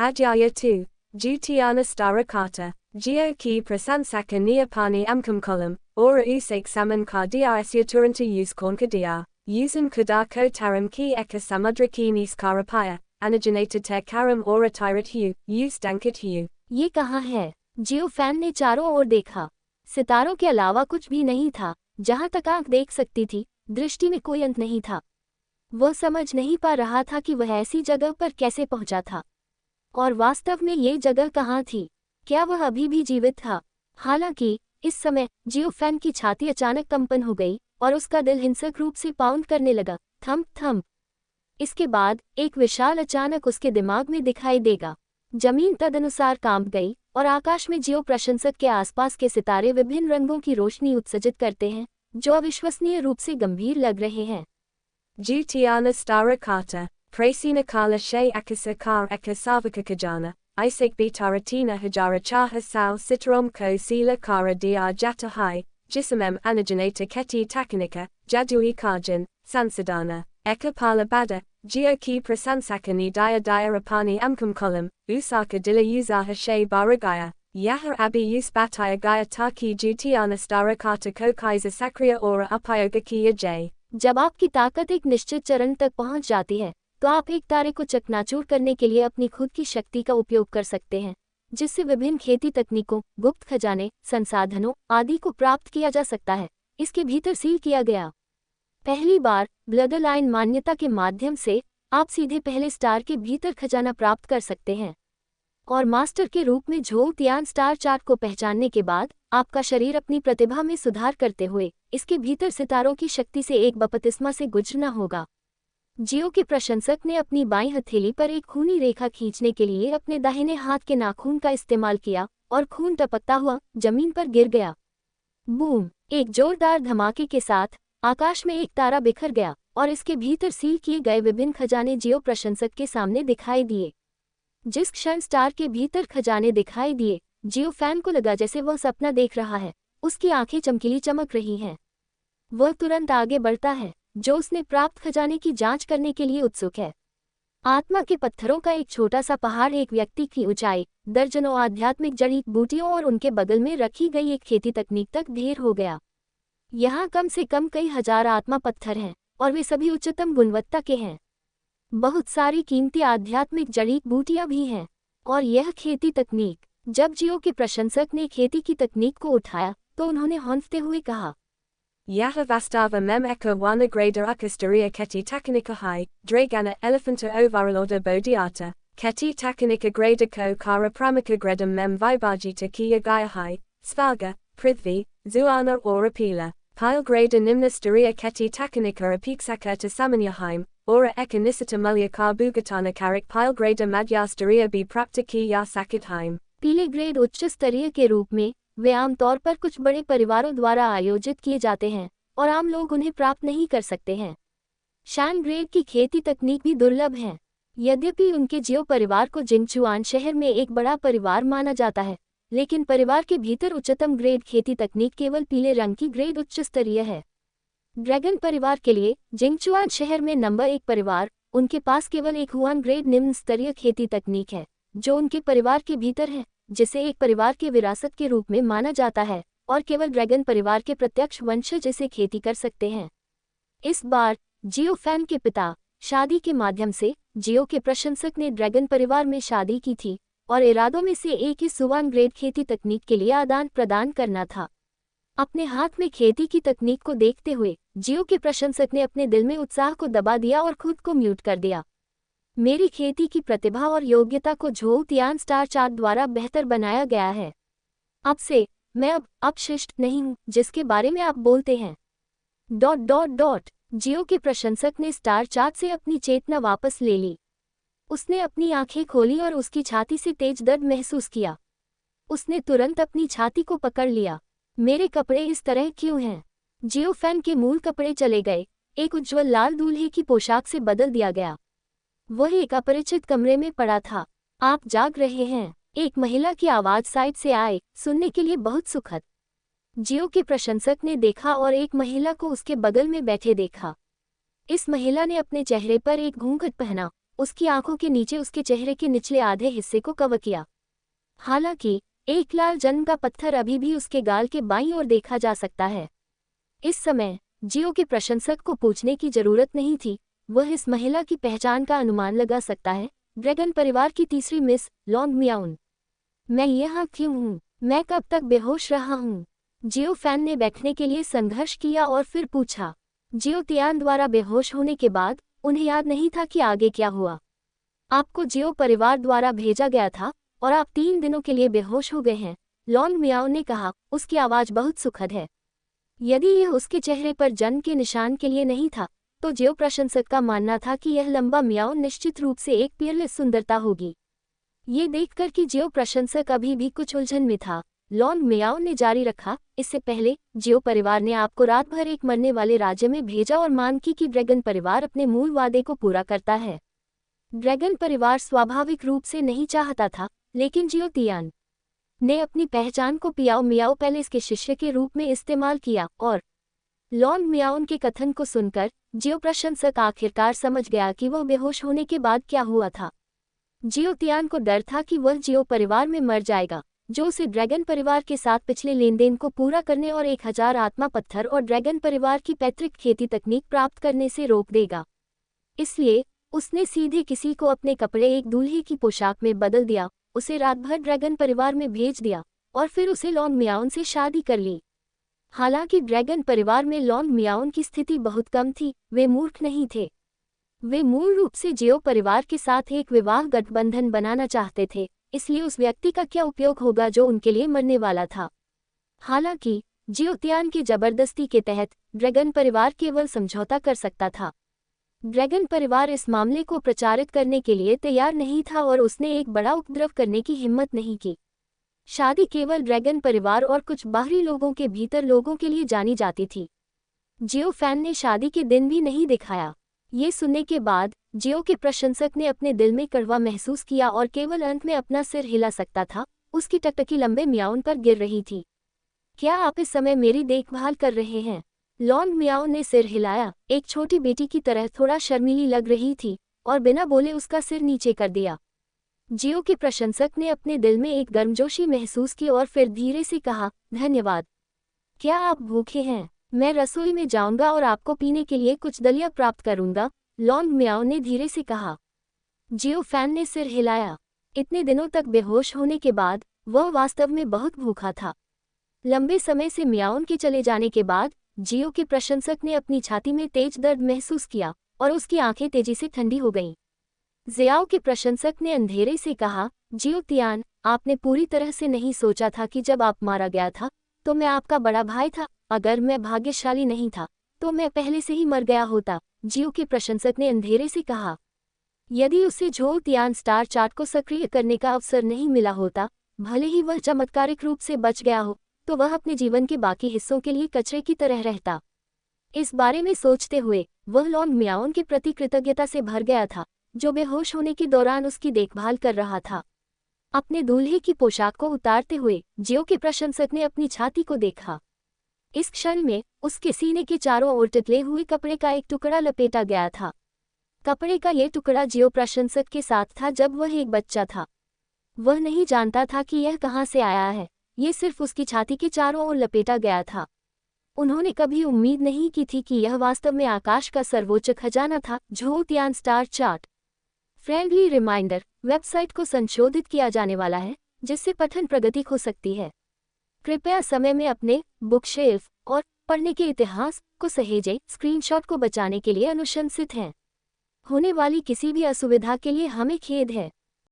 Adhyaya 2. Jutiana Starakata, Geo ki prasansaka niapani amkamkolam, ora usake saman kardia asya turanta use kornkadia, usan kudako taram ki eka samudra ki niskarapaya, anagenated ter karam ora tirat hu, use dankat hu. ये कहाँ है? जियो fan ने चारों ओर देखा। सितारों के अलावा कुछ भी नहीं था। जहाँ तक आंख देख सकती थी, दृष्टि में कोई अंत नहीं था। वह समझ नहीं पा रहा था कि वह ऐसी जगह पर कैसे पहुंचा था, और वास्तव में ये जगह कहाँ थी। क्या वह अभी भी जीवित था? हालांकि इस समय जियो फैन की छाती अचानक कंपन हो गई और उसका दिल हिंसक रूप से पाउंड करने लगा, थम थम। इसके बाद एक विशाल अचानक उसके दिमाग में दिखाई देगा। जमीन तदनुसार कांप गई और आकाश में जियो प्रशंसक के आसपास के सितारे विभिन्न रंगों की रोशनी उत्सर्जित करते हैं, जो अविश्वसनीय रूप से गंभीर लग रहे हैं। Jutiana Starakata, Prasina Kala Shay Akasa Kar Eka Savaka Kajana, Isaac Bitaratina Hajara Chaha Sal Sitarom Ko Sila Kara Dr Jata Hai, Jisamem Anajanata Keti Takanika, Jadui Karjan, Sansadana, Eka Pala Bada, Geo ki prasansakani Daya Rapani Amkum Kolam, Usaka Dila Uzaha Shay Baragaya, Yaha Abi Us Bataya Gaya Taki Jutiana Starakata Ko Kaiser Sakriya Ora Upayoga Kiya J. जब आपकी ताकत एक निश्चित चरण तक पहुंच जाती है, तो आप एक तारे को चकनाचूर करने के लिए अपनी खुद की शक्ति का उपयोग कर सकते हैं, जिससे विभिन्न खेती तकनीकों, गुप्त खजाने, संसाधनों आदि को प्राप्त किया जा सकता है। इसके भीतर सील किया गया। पहली बार ब्लड लाइन मान्यता के माध्यम से आप सीधे पहले स्टार के भीतर खजाना प्राप्त कर सकते हैं, और मास्टर के रूप में झोलतियान स्टार चार्ट को पहचानने के बाद आपका शरीर अपनी प्रतिभा में सुधार करते हुए इसके भीतर सितारों की शक्ति से एक बपतिस्मा से गुजरना होगा। जियो के प्रशंसक ने अपनी बाईं हथेली पर एक खूनी रेखा खींचने के लिए अपने दाहिने हाथ के नाखून का इस्तेमाल किया और खून टपकता हुआ जमीन पर गिर गया। बूम! एक जोरदार धमाके के साथ आकाश में एक तारा बिखर गया और इसके भीतर सील किए गए विभिन्न खजाने जियो प्रशंसक के सामने दिखाई दिए। जिस क्षण स्टार के भीतर खजाने दिखाई दिए, जियो फैन को लगा जैसे वह सपना देख रहा है। उसकी आंखें चमकीली चमक रही हैं। वह तुरंत आगे बढ़ता है, जो उसने प्राप्त खजाने की जांच करने के लिए उत्सुक है। आत्मा के पत्थरों का एक छोटा सा पहाड़ एक व्यक्ति की ऊंचाई, दर्जनों आध्यात्मिक जड़ी बूटियों और उनके बगल में रखी गई एक खेती तकनीक तक ढेर हो गया। यहाँ कम से कम कई हजार आत्मा पत्थर हैं, और वे सभी उच्चतम गुणवत्ता के हैं। बहुत सारी कीमती आध्यात्मिक जड़ी बूटियां भी हैं, और यह खेती तकनीक। जब जियो के प्रशंसक ने खेती की तकनीक को उठाया, तो उन्होंने हौंफते हुए कहा, Yaha Vastava Mem Eka Wana Grada Ukastaria Keti Takanika Hai, Dragana Elephanta Ovaraloda Bodiata, Keti Takanika Grada Ko Kara Pramika Gredam Mem Vibajita Kia Gaya Hai, Svaga, Prithvi, Zuana Ora Pila, Pile Grada Nimna Staria Keti Takanika Apiksaka to Samanyaheim, Ora Eka Nisita Mulya Kar Bugatana Karik Pile Grada Madhya Staria Bi Prapta Ki Ya Sakidheim. पीले grade उच्च स्तरीय के रूप में वे आमतौर पर कुछ बड़े परिवारों द्वारा आयोजित किए जाते हैं, और आम लोग उन्हें प्राप्त नहीं कर सकते हैं। शान ग्रेड की खेती तकनीक भी दुर्लभ है। यद्यपि उनके जियो परिवार को जिंगचुआन शहर में एक बड़ा परिवार माना जाता है, लेकिन परिवार के भीतर उच्चतम ग्रेड खेती तकनीक केवल पीले रंग की ग्रेड उच्च स्तरीय है। ड्रैगन परिवार के लिए जिंगचुआन शहर में नंबर 1 परिवार, उनके पास केवल एक हुआन ग्रेड निम्न स्तरीय खेती तकनीक है, जो उनके परिवार के भीतर है, जिसे एक परिवार के विरासत के रूप में माना जाता है, और केवल ड्रैगन परिवार के प्रत्यक्ष वंशज इसे खेती कर सकते हैं। इस बार जियो फैन के पिता शादी के माध्यम से जियो के प्रशंसक ने ड्रैगन परिवार में शादी की थी, और इरादों में से एक इस सुवान ग्रेड खेती तकनीक के लिए आदान प्रदान करना था। अपने हाथ में खेती की तकनीक को देखते हुए जियो के प्रशंसक ने अपने दिल में उत्साह को दबा दिया और खुद को म्यूट कर दिया। मेरी खेती की प्रतिभा और योग्यता को झोलतियान स्टार चार्ट द्वारा बेहतर बनाया गया है। अब से मैं अब अपशिष्ट नहीं हूँ जिसके बारे में आप बोलते हैं। ... जियो के प्रशंसक ने स्टार चार्ट से अपनी चेतना वापस ले ली। उसने अपनी आंखें खोली और उसकी छाती से तेज दर्द महसूस किया। उसने तुरंत अपनी छाती को पकड़ लिया। मेरे कपड़े इस तरह क्यों हैं? जियो फैन के मूल कपड़े चले गए, एक उज्ज्वल लाल दूल्हे की पोशाक से बदल दिया गया। वह एक अपरिचित कमरे में पड़ा था। आप जाग रहे हैं? एक महिला की आवाज साइड से आए, सुनने के लिए बहुत सुखद। जियो के प्रशंसक ने देखा और एक महिला को उसके बगल में बैठे देखा। इस महिला ने अपने चेहरे पर एक घूंघट पहना, उसकी आंखों के नीचे उसके चेहरे के निचले आधे हिस्से को कवर किया। हालांकि एक लाल जन्म का पत्थर अभी भी उसके गाल के बाईं ओर देखा जा सकता है। इस समय जियो के प्रशंसक को पूछने की जरूरत नहीं थी, वह इस महिला की पहचान का अनुमान लगा सकता है, ड्रैगन परिवार की तीसरी मिस लॉन्ग मियाउन। मैं यहाँ क्यों हूँ? मैं कब तक बेहोश रहा हूँ? जियो फैन ने बैठने के लिए संघर्ष किया और फिर पूछा। जियो तियान द्वारा बेहोश होने के बाद उन्हें याद नहीं था कि आगे क्या हुआ। आपको जियो परिवार द्वारा भेजा गया था और आप 3 दिनों के लिए बेहोश हो गए हैं, लॉन्ग मियाओ ने कहा। उसकी आवाज़ बहुत सुखद है। यदि यह उसके चेहरे पर जन्म के निशान के लिए नहीं था, तो जियो प्रशंसक का मानना था कि यह लंबा मियाओ निश्चित रूप से एक पीयरलेस सुंदरता होगी। ये देखकर कि जियो प्रशंसक अभी भी कुछ उलझन में था, लॉन्ग मियाओ ने जारी रखा। इससे पहले जियो परिवार ने आपको रात भर एक मरने वाले राज्य में भेजा और मांग की कि ड्रैगन परिवार अपने मूल वादे को पूरा करता है। ड्रैगन परिवार स्वाभाविक रूप से नहीं चाहता था, लेकिन जियो तियान ने अपनी पहचान को पियाओ मियाओ पैलेस के शिष्य के रूप में इस्तेमाल किया और लॉन्ग मियाओन के कथन को सुनकर जियो प्रशंसक आखिरकार समझ गया कि वह बेहोश होने के बाद क्या हुआ था। जियो तियान को डर था कि वह जियो परिवार में मर जाएगा, जो उसे ड्रैगन परिवार के साथ पिछले लेनदेन को पूरा करने और 1000 आत्मा पत्थर और ड्रैगन परिवार की पैतृक खेती तकनीक प्राप्त करने से रोक देगा। इसलिए उसने सीधे किसी को अपने कपड़े एक दूल्हे की पोशाक में बदल दिया, उसे रात भर ड्रैगन परिवार में भेज दिया और फिर उसे लॉन्ग मियाओन से शादी कर ली। हालांकि ड्रैगन परिवार में लॉन्ग मियाओन की स्थिति बहुत कम थी, वे मूर्ख नहीं थे। वे मूल रूप से जियो परिवार के साथ एक विवाह गठबंधन बनाना चाहते थे, इसलिए उस व्यक्ति का क्या उपयोग होगा जो उनके लिए मरने वाला था। हालांकि जियो तियान की जबरदस्ती के तहत ड्रैगन परिवार केवल समझौता कर सकता था। ड्रैगन परिवार इस मामले को प्रचारित करने के लिए तैयार नहीं था और उसने एक बड़ा उपद्रव करने की हिम्मत नहीं की। शादी केवल ड्रैगन परिवार और कुछ बाहरी लोगों के भीतर लोगों के लिए जानी जाती थी। जियो फैन ने शादी के दिन भी नहीं दिखाया। ये सुनने के बाद जियो के प्रशंसक ने अपने दिल में कड़वा महसूस किया और केवल अंत में अपना सिर हिला सकता था। उसकी टकटकी लंबे मियाओन पर गिर रही थी। क्या आप इस समय मेरी देखभाल कर रहे हैं? लॉन्ग मियाओ ने सिर हिलाया, एक छोटी बेटी की तरह थोड़ा शर्मीली लग रही थी और बिना बोले उसका सिर नीचे कर दिया। जियो के प्रशंसक ने अपने दिल में एक गर्मजोशी महसूस की और फिर धीरे से कहा, धन्यवाद। क्या आप भूखे हैं? मैं रसोई में जाऊंगा और आपको पीने के लिए कुछ दलिया प्राप्त करूंगा, लॉन्ग मियाओ ने धीरे से कहा। जियो फैन ने सिर हिलाया। इतने दिनों तक बेहोश होने के बाद वह वास्तव में बहुत भूखा था। लंबे समय से मियाओन के चले जाने के बाद जियो के प्रशंसक ने अपनी छाती में तेज दर्द महसूस किया और उसकी आंखें तेजी से ठंडी हो गईं। जियाओ के प्रशंसक ने अंधेरे से कहा, जियो तियान, आपने पूरी तरह से नहीं सोचा था कि जब आप मारा गया था तो मैं आपका बड़ा भाई था। अगर मैं भाग्यशाली नहीं था तो मैं पहले से ही मर गया होता, जियो के प्रशंसक ने अंधेरे से कहा। यदि उसे झो तियान स्टार चार्ट को सक्रिय करने का अवसर नहीं मिला होता, भले ही वह चमत्कारिक रूप से बच गया हो, तो वह अपने जीवन के बाकी हिस्सों के लिए कचरे की तरह रहता। इस बारे में सोचते हुए वह लॉन्ग मियाओन के प्रति कृतज्ञता से भर गया था, जो बेहोश होने के दौरान उसकी देखभाल कर रहा था। अपने दूल्हे की पोशाक को उतारते हुए जियो के प्रशंसक ने अपनी छाती को देखा। इस क्षण में उसके सीने के चारों ओर टिकले हुए कपड़े का एक टुकड़ा लपेटा गया था। कपड़े का यह टुकड़ा जियो प्रशंसक के साथ था जब वह एक बच्चा था। वह नहीं जानता था कि यह कहाँ से आया है, ये सिर्फ उसकी छाती के चारों ओर लपेटा गया था। उन्होंने कभी उम्मीद नहीं की थी कि यह वास्तव में आकाश का सर्वोच्च खजाना था। झो तियान star chart friendly reminder, website को संशोधित किया जाने वाला है, जिससे पठन प्रगति हो सकती है। कृपया समय में अपने बुकशेल्फ और पढ़ने के इतिहास को सहेजें। स्क्रीनशॉट को बचाने के लिए अनुशंसित हैं। होने वाली किसी भी असुविधा के लिए हमें खेद है।